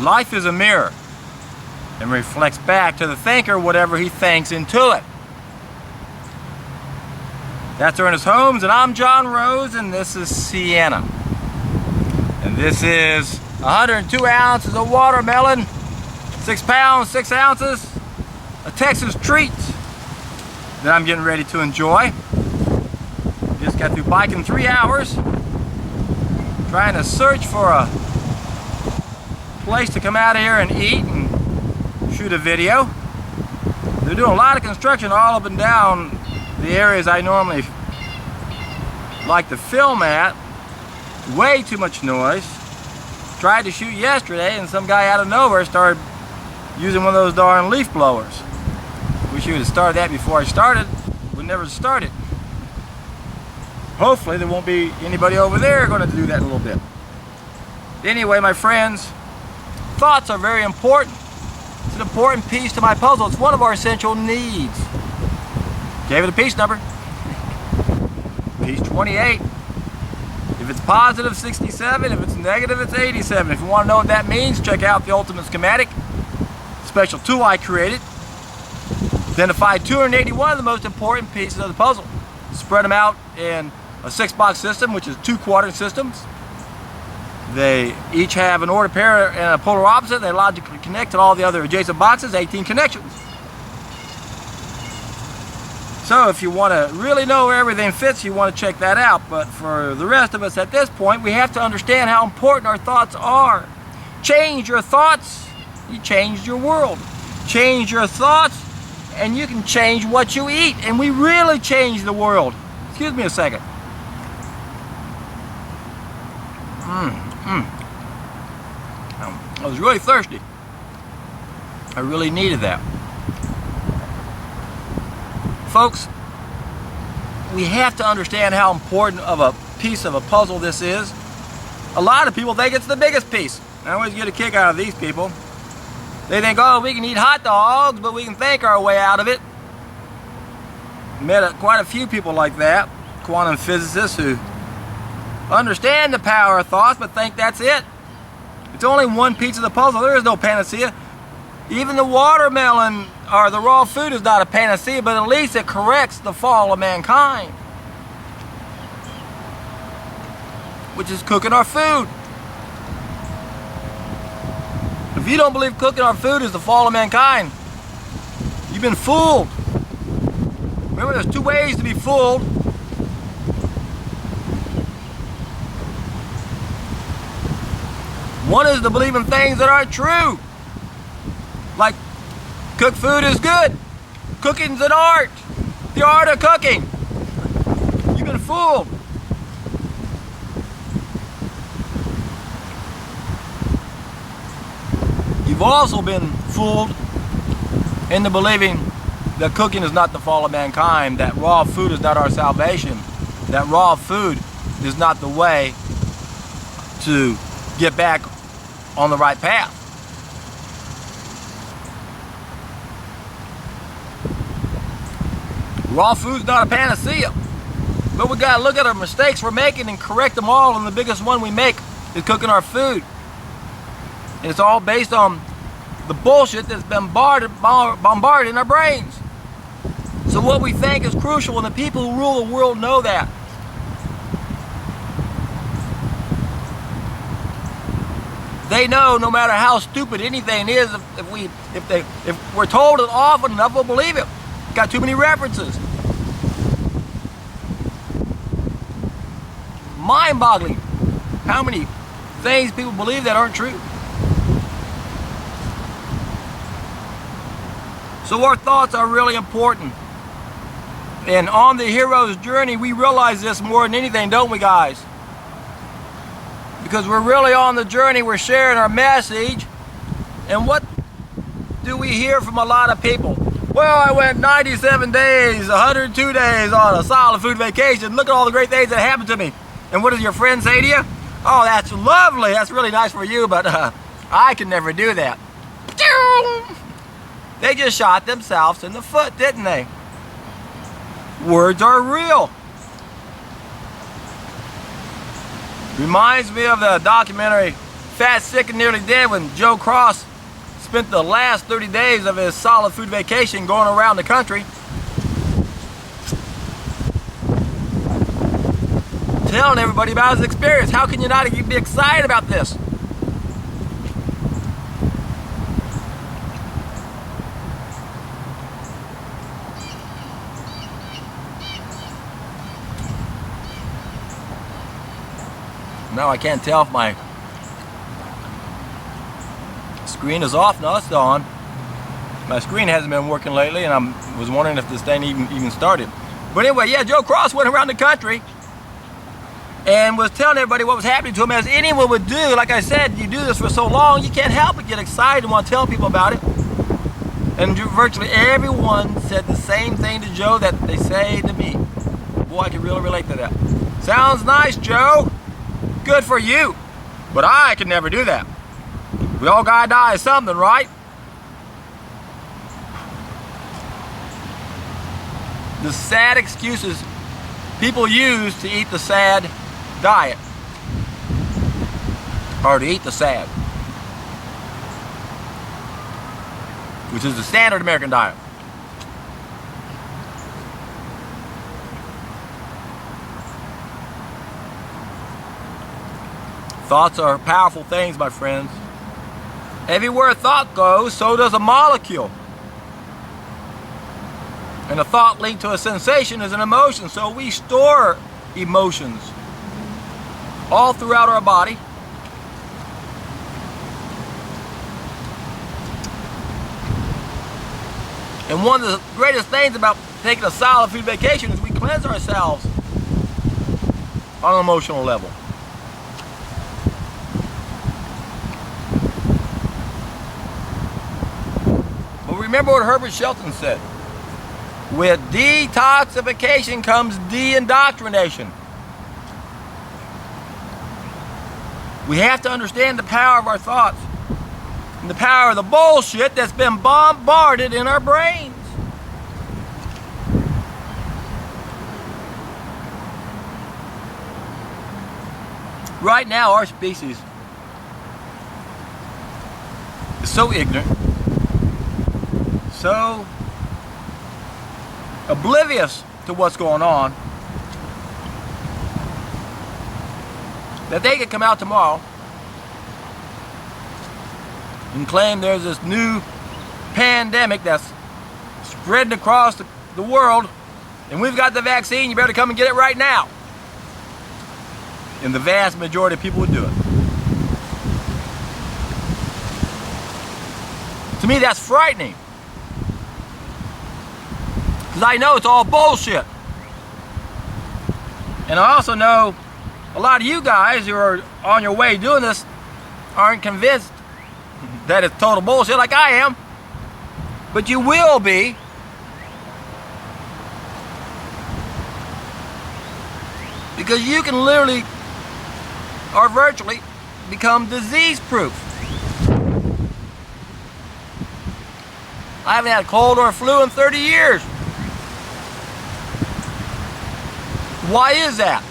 Life is a mirror and reflects back to the thinker whatever he thinks into it. That's Ernest Holmes, and I'm John Rose, and this is Sienna. And this is 102 ounces of watermelon, 6 pounds, 6 ounces, a Texas treat that I'm getting ready to enjoy. Just got through biking 3 hours, trying to search for a place to come out of here and eat and shoot a video. They're doing a lot of construction all up and down the areas I normally like to film at. Way too much noise. Tried to shoot yesterday and some guy out of nowhere started using one of those darn leaf blowers. Wish you would have started that before I started. Would never start it. Hopefully there won't be anybody over there going to do that in a little bit. Anyway, my friends, thoughts are very important. It's an important piece to my puzzle. It's one of our essential needs. Gave it a piece number. Piece 28. If it's positive, 67. If it's negative, it's 87. If you want to know what that means, check out the Ultimate Schematic. Special tool I created. Identified 281 of the most important pieces of the puzzle. Spread them out in a 6-box system, which is 2 quadrant systems. They each have an ordered pair and a polar opposite. They logically connect to all the other adjacent boxes, 18 connections. So if you want to really know where everything fits, you want to check that out. But for the rest of us at this point, we have to understand how important our thoughts are. Change your thoughts, you change your world. Change your thoughts, and you can change what you eat. And we really change the world. Excuse me a second. I was really thirsty. I really needed that. Folks, we have to understand how important of a piece of a puzzle this is. A lot of people think it's the biggest piece. I always get a kick out of these people. They think, oh, we can eat hot dogs, but we can think our way out of it. Met quite a few people like that, quantum physicists who understand the power of thoughts, but think that's it. It's only one piece of the puzzle. There is no panacea. Even the watermelon or the raw food is not a panacea, but at least it corrects the fall of mankind, which is cooking our food. If you don't believe cooking our food is the fall of mankind, you've been fooled. Remember, there's 2 ways to be fooled. One is to believe in things that aren't true. Like, cooked food is good. Cooking's an art. The art of cooking. You've been fooled. You've also been fooled into believing that cooking is not the fall of mankind, that raw food is not our salvation, that raw food is not the way to get back on the right path. Raw food's not a panacea, but we gotta look at our mistakes we're making and correct them all, and the biggest one we make is cooking our food. And it's all based on the bullshit that's been bombarded in our brains. So what we think is crucial, and the people who rule the world know that. They know no matter how stupid anything is, if we're told it often enough, we'll believe it. Got too many references. Mind-boggling how many things people believe that aren't true. So our thoughts are really important. And on the hero's journey, we realize this more than anything, don't we, guys? Because we're really on the journey, we're sharing our message. And what do we hear from a lot of people? Well, I went 97 days, 102 days on a solid food vacation. Look at all the great things that happened to me. And what does your friend say to you? Oh, that's lovely. That's really nice for you, but I can never do that. They just shot themselves in the foot, didn't they? Words are real. Reminds me of the documentary fat, sick, and nearly dead when Joe Cross spent the last 30 days of his solid food vacation going around the country telling everybody about his experience. How can you not be excited about this? Now I can't tell if my screen is off. No, it's on. My screen hasn't been working lately, and I was wondering if this thing even started. But anyway, yeah, Joe Cross went around the country and was telling everybody what was happening to him, as anyone would do. Like I said, you do this for so long, you can't help but get excited and want to tell people about it. And virtually everyone said the same thing to Joe that they say to me. Boy, I can really relate to that. Sounds nice, Joe. Good for you. But I could never do that. We all gotta die of something, right? The sad excuses people use to eat the sad diet, or to eat the sad, which is the standard American diet. Thoughts are powerful things, my friends. Everywhere a thought goes, so does a molecule. And a thought linked to a sensation is an emotion, so we store emotions all throughout our body. And one of the greatest things about taking a solid food vacation is we cleanse ourselves on an emotional level. But remember what Herbert Shelton said. With detoxification comes de-indoctrination. We have to understand the power of our thoughts and the power of the bullshit that's been bombarded in our brains. Right now, our species is so ignorant, so oblivious to what's going on, that they could come out tomorrow and claim there's this new pandemic that's spreading across the world, and we've got the vaccine, you better come and get it right now. And the vast majority of people would do it. To me, that's frightening. Because I know it's all bullshit. And I also know a lot of you guys who are on your way doing this aren't convinced that it's total bullshit like I am. But you will be. Because you can literally or virtually become disease-proof. I haven't had a cold or a flu in 30 years. Why is that?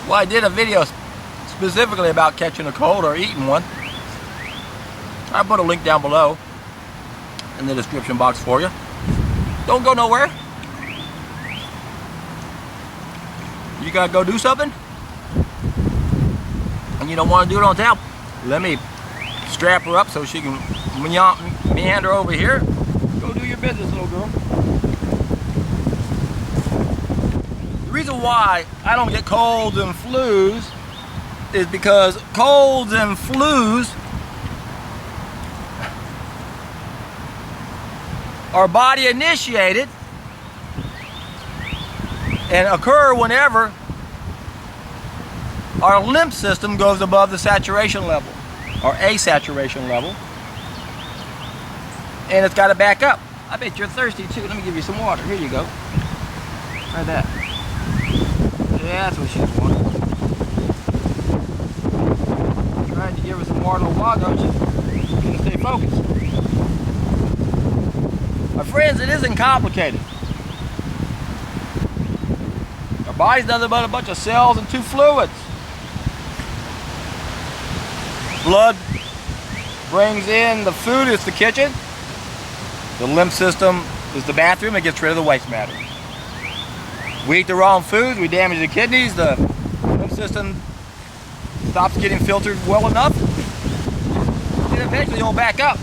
Well, I did a video specifically about catching a cold or eating one. I put a link down below in the description box for you. Don't go nowhere. You gotta go do something and you don't want to do it on tap. Let me strap her up so she can meander over here. Go do your business, little girl. The reason why I don't get colds and flus is because colds and flus are body initiated and occur whenever our lymph system goes above the saturation level or asaturation level, and it's got to back up. I bet you're thirsty too. Let me give you some water. Here you go. Try that. Yeah, that's what she's wanting. Trying to give her some water a while ago. She's going to stay focused. My friends, it isn't complicated. Body's nothing but a bunch of cells and two fluids. Blood brings in the food, it's the kitchen. The lymph system is the bathroom, it gets rid of the waste matter. We eat the wrong foods, we damage the kidneys, the lymph system stops getting filtered well enough, and eventually it'll back up.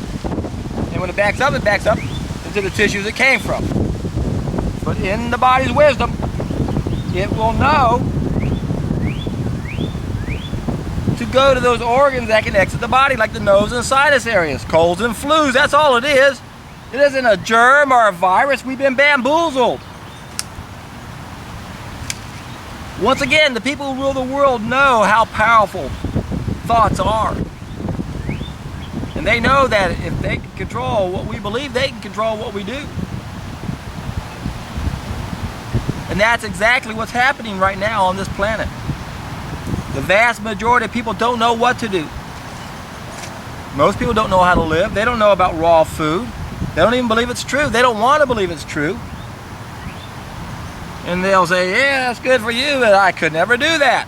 And when it backs up into the tissues it came from. But in the body's wisdom, it will know to go to those organs that can exit the body, like the nose and sinus areas, colds and flus. That's all it is. It isn't a germ or a virus. We've been bamboozled. Once again, the people who rule the world know how powerful thoughts are. And they know that if they can control what we believe, they can control what we do. And that's exactly what's happening right now on this planet. The vast majority of people don't know what to do. Most people don't know how to live. They don't know about raw food. They don't even believe it's true. They don't want to believe it's true. And they'll say, yeah, that's good for you, but I could never do that.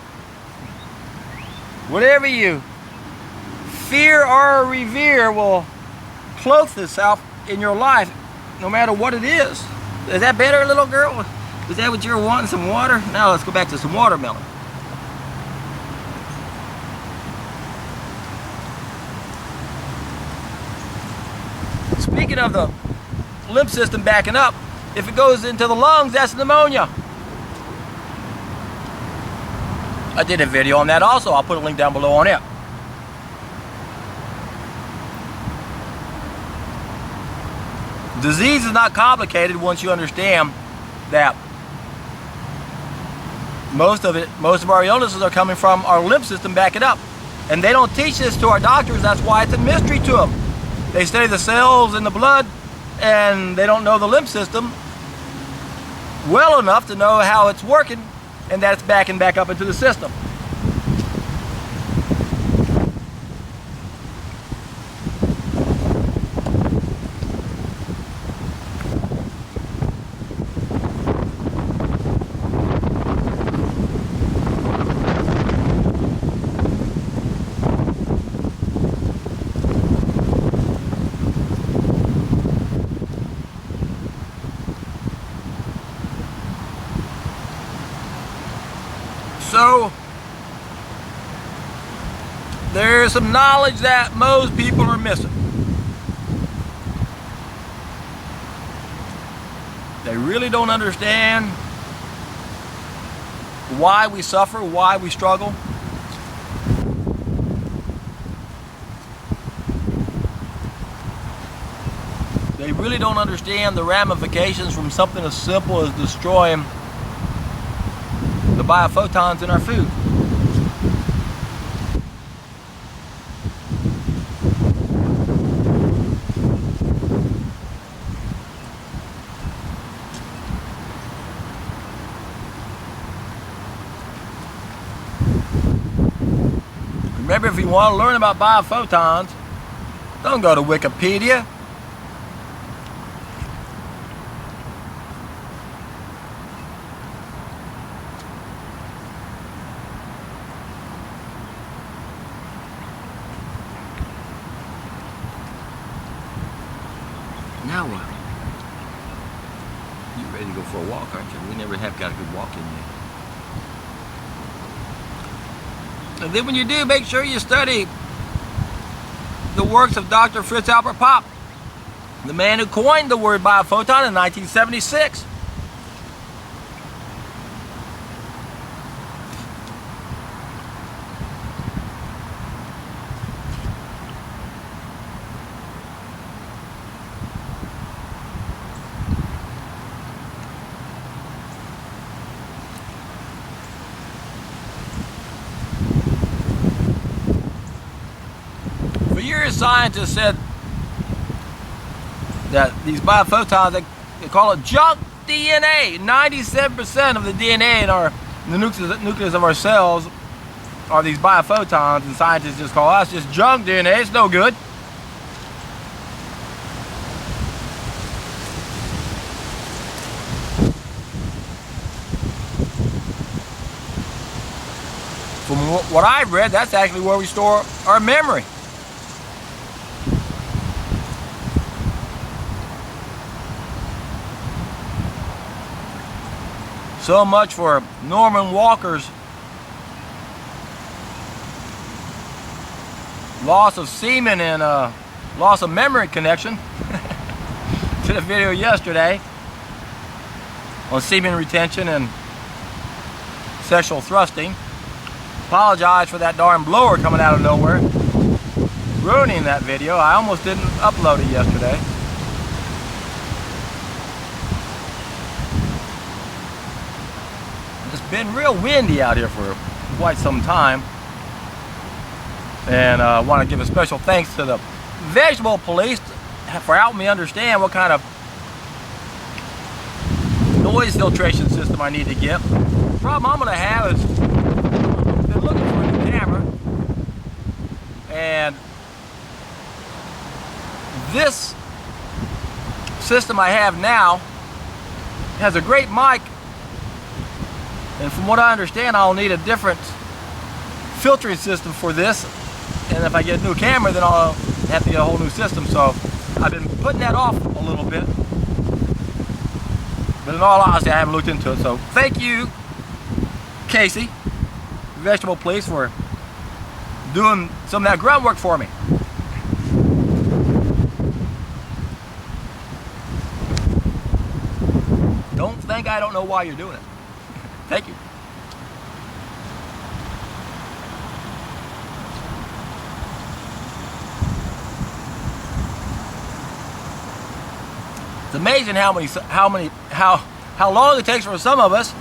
Whatever you fear or revere will cloak this out in your life, no matter what it is. Is that better, little girl? Is that what you're wanting, some water? Now let's go back to some watermelon. Speaking of the lymph system backing up, if it goes into the lungs, that's pneumonia. I did a video on that also. I'll put a link down below on it. Disease is not complicated once you understand that most of our illnesses are coming from our lymph system backing up. And they don't teach this to our doctors. That's why it's a mystery to them. They study the cells in the blood and they don't know the lymph system well enough to know how it's working and that it's backing back up into the system. So, there's some knowledge that most people are missing. They really don't understand why we suffer, why we struggle. They really don't understand the ramifications from something as simple as destroying the biophotons in our food. Remember, if you want to learn about biophotons, don't go to Wikipedia. Now what? You ready to go for a walk, aren't you? We never have got a good walk in yet. And then when you do, make sure you study the works of Dr. Fritz Albert Popp, the man who coined the word biophoton in 1976. For years, scientists said that these biophotons, they call it junk DNA. 97% of the DNA in the nucleus of our cells are these biophotons, and scientists just call us just junk DNA. It's no good. from what I've read, that's actually where we store our memory. So much for Norman Walker's loss of semen and loss of memory connection to the video yesterday on semen retention and sexual thrusting. Apologize for that darn blower coming out of nowhere, ruining that video. I almost didn't upload it yesterday. It's been real windy out here for quite some time. And I want to give a special thanks to the vegetable police for helping me understand what kind of noise filtration system I need to get. The problem I'm going to have is I've been looking for a new camera, and this system I have now has a great mic, and from what I understand I'll need a different filtering system for this. And if I get a new camera, then I'll have to get a whole new system. So I've been putting that off a little bit. But in all honesty, I haven't looked into it. So thank you, Casey, Vegetable Police, for doing some of that grunt work for me. Don't think I don't know why you're doing it. Thank you. It's amazing how long it takes for some of us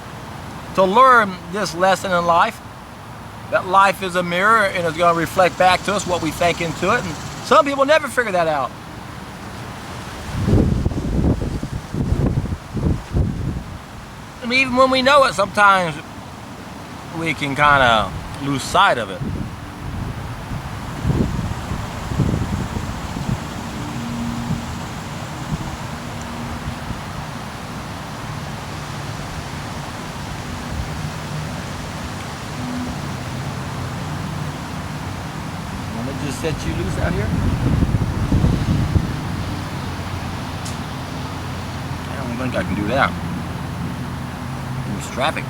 to learn this lesson in life. That life is a mirror and it's going to reflect back to us what we think into it. And some people never figure that out. And even when we know it, sometimes we can kind of lose sight of it. Just set you loose out here. I don't think I can do that. There's traffic.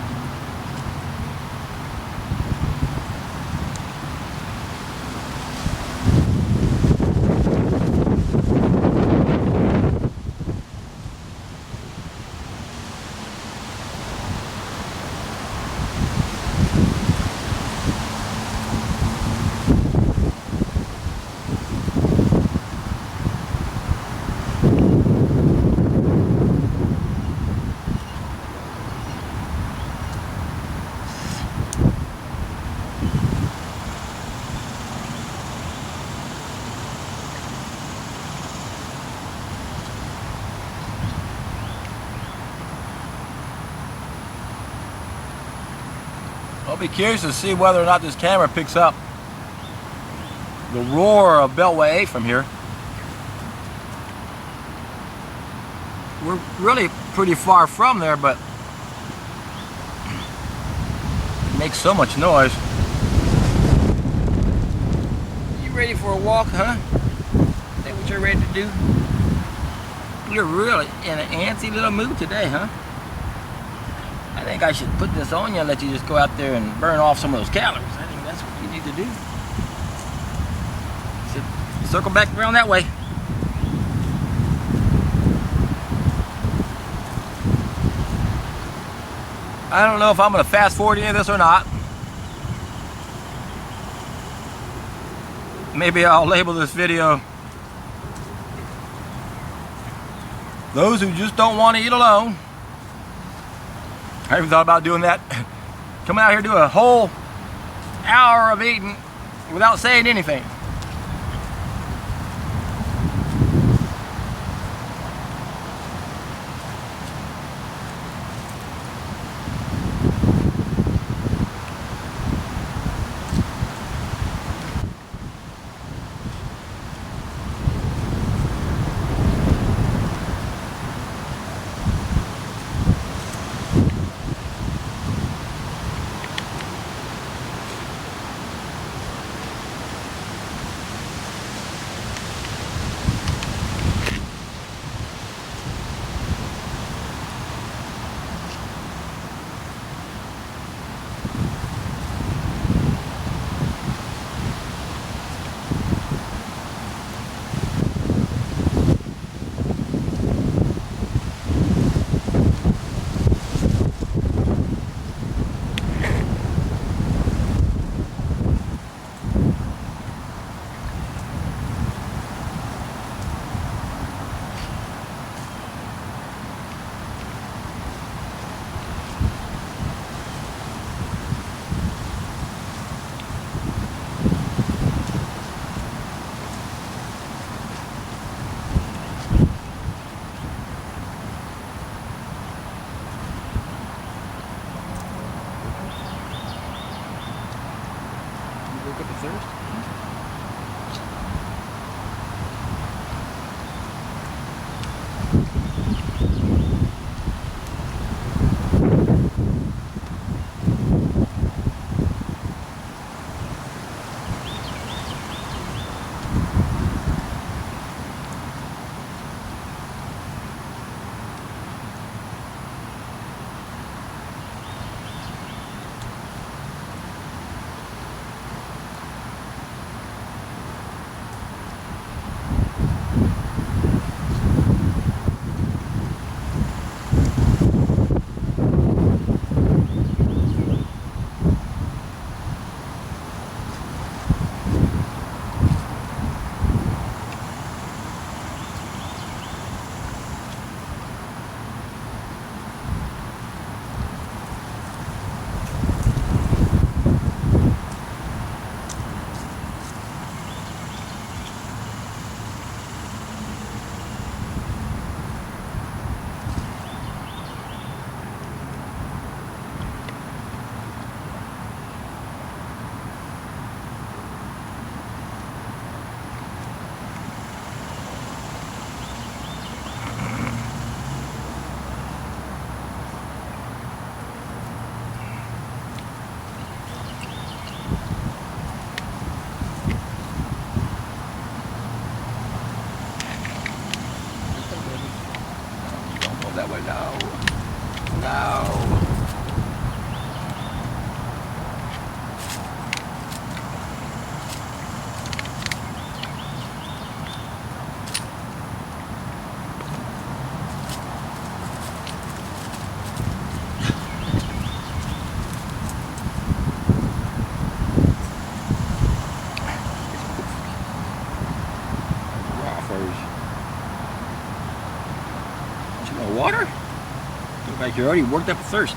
I'll be curious to see whether or not this camera picks up the roar of Beltway 8 from here. We're really pretty far from there, but it makes so much noise. You ready for a walk, huh? Is that what you're ready to do? You're really in an antsy little mood today, huh? I think I should put this on you and let you just go out there and burn off some of those calories. I think that's what you need to do. So circle back around that way. I don't know if I'm going to fast forward any of this or not. Maybe I'll label this video "Those Who Just Don't Want to Eat Alone." I even thought about doing that. Come out here, do a whole hour of eating without saying anything. up a thirst. That way, no. No. Water? Look like you're already worked up a thirst.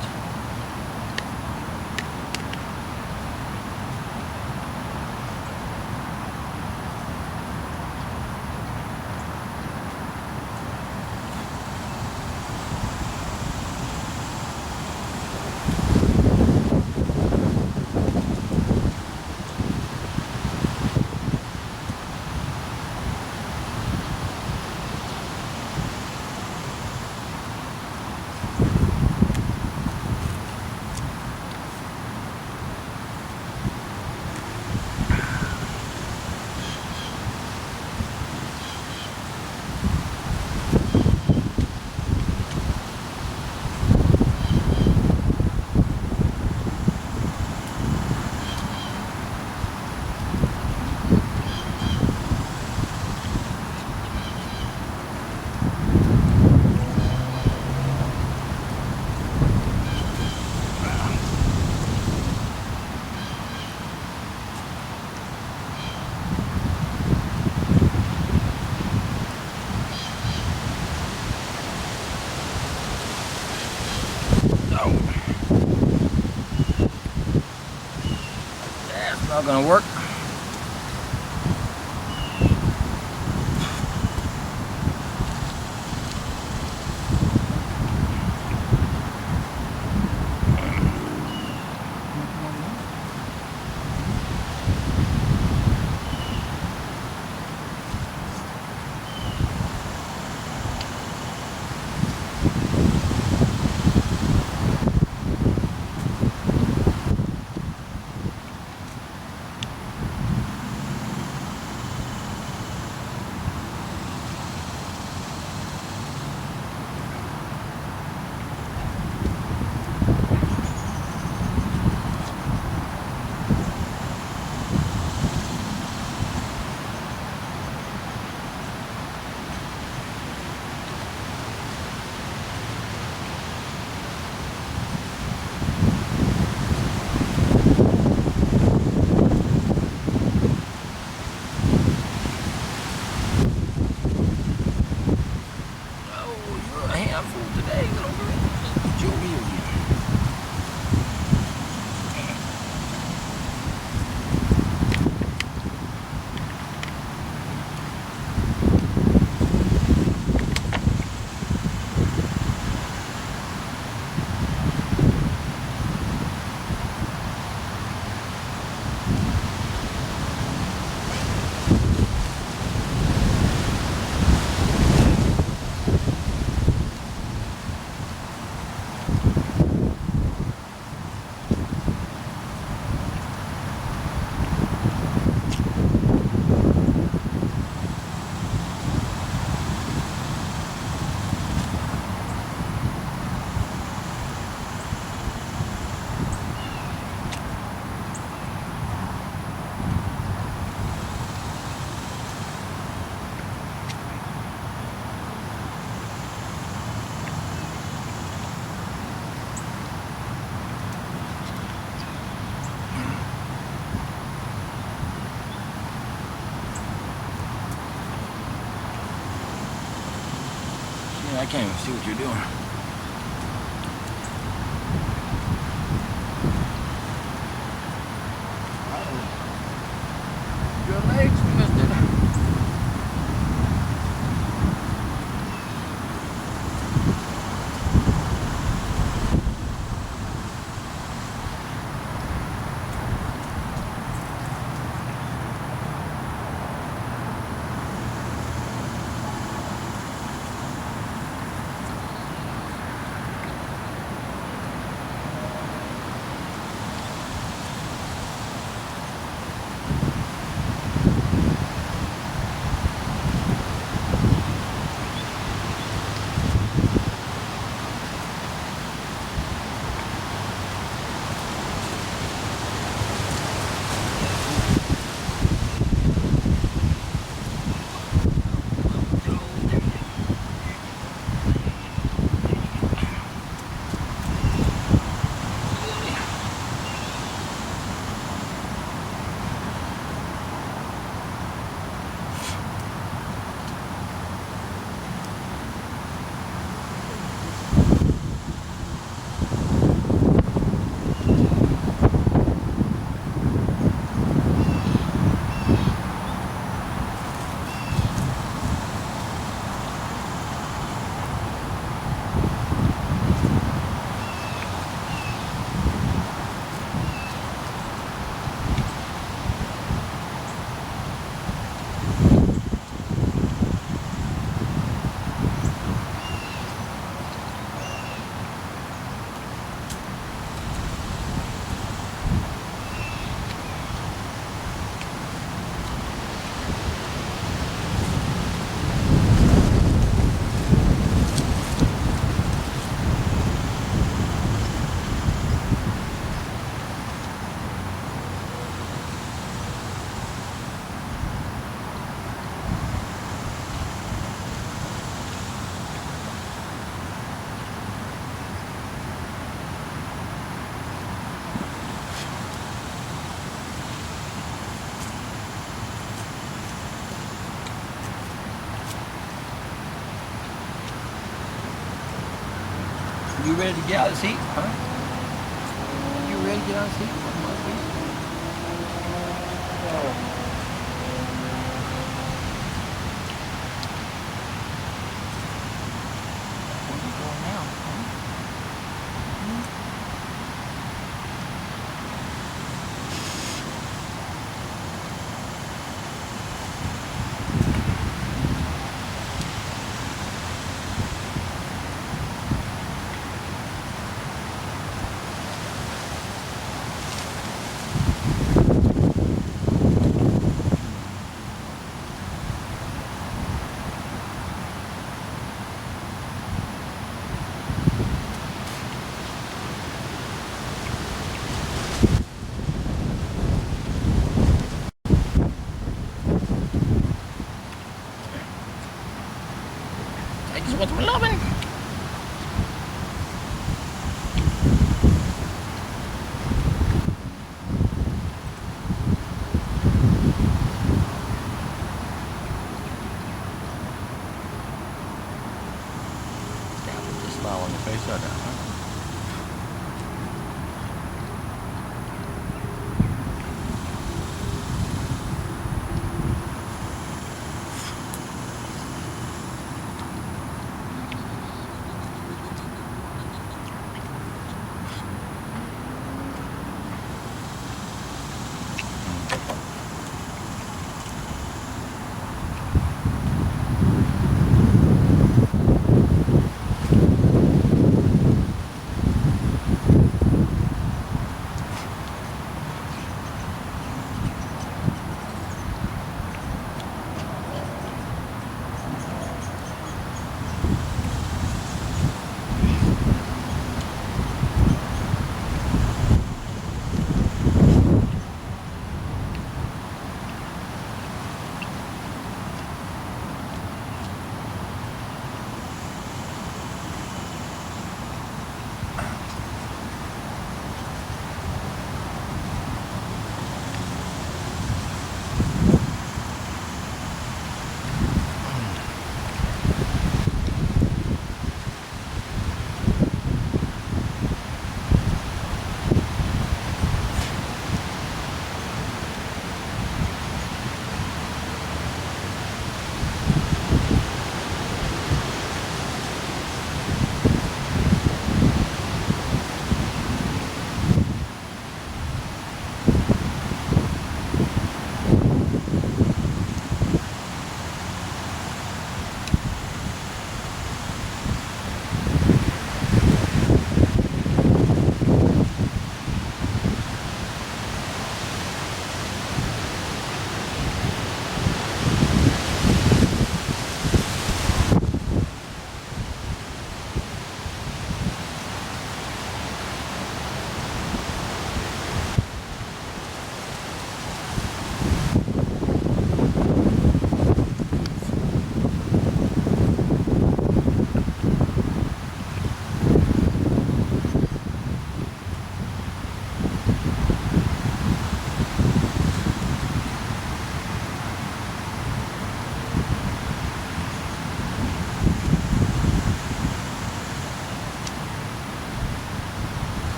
That's not gonna work. I can't even see what you're doing. Your legs twisted. You ready to get out of the seat, huh? You ready to get out of the seat? Where are you going now, huh?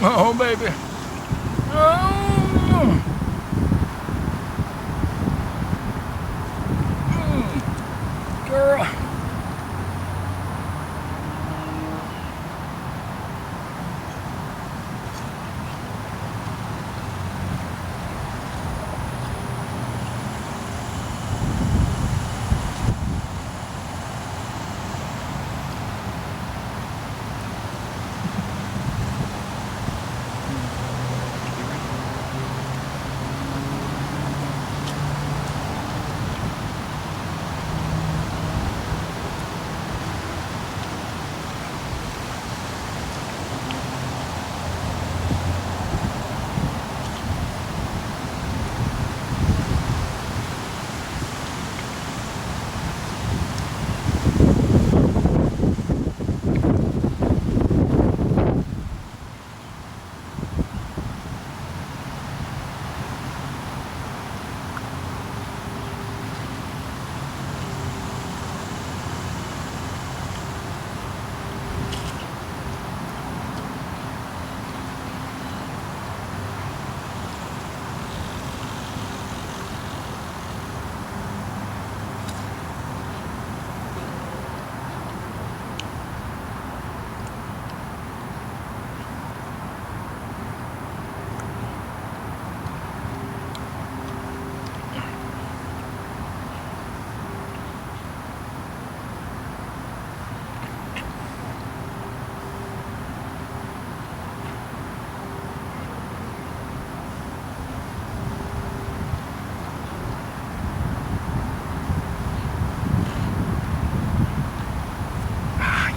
Oh, baby. Oh. Girl.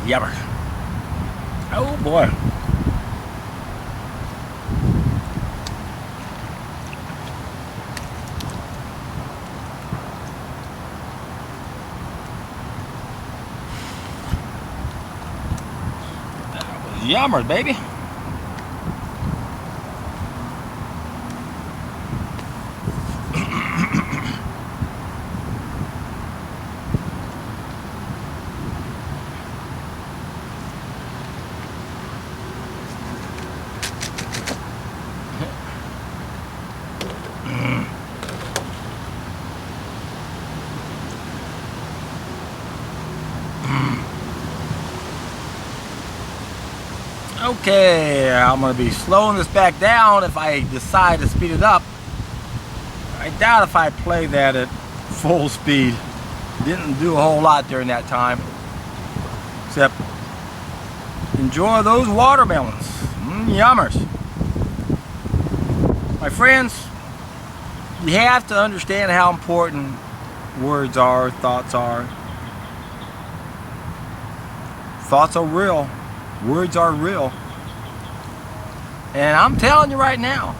Yummer. Oh boy. That was yummer, baby. Okay, I'm going to be slowing this back down if I decide to speed it up. I doubt if I play that at full speed. Didn't do a whole lot during that time. Except enjoy those watermelons. Yummers. My friends, you have to understand how important words are, thoughts are. Thoughts are real. Words are real. And I'm telling you right now,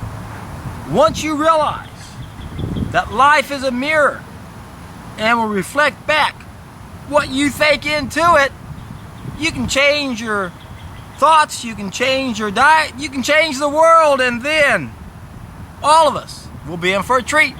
once you realize that life is a mirror and will reflect back what you think into it. You can change your thoughts, you can change your diet, you can change the world, and then all of us will be in for a treat.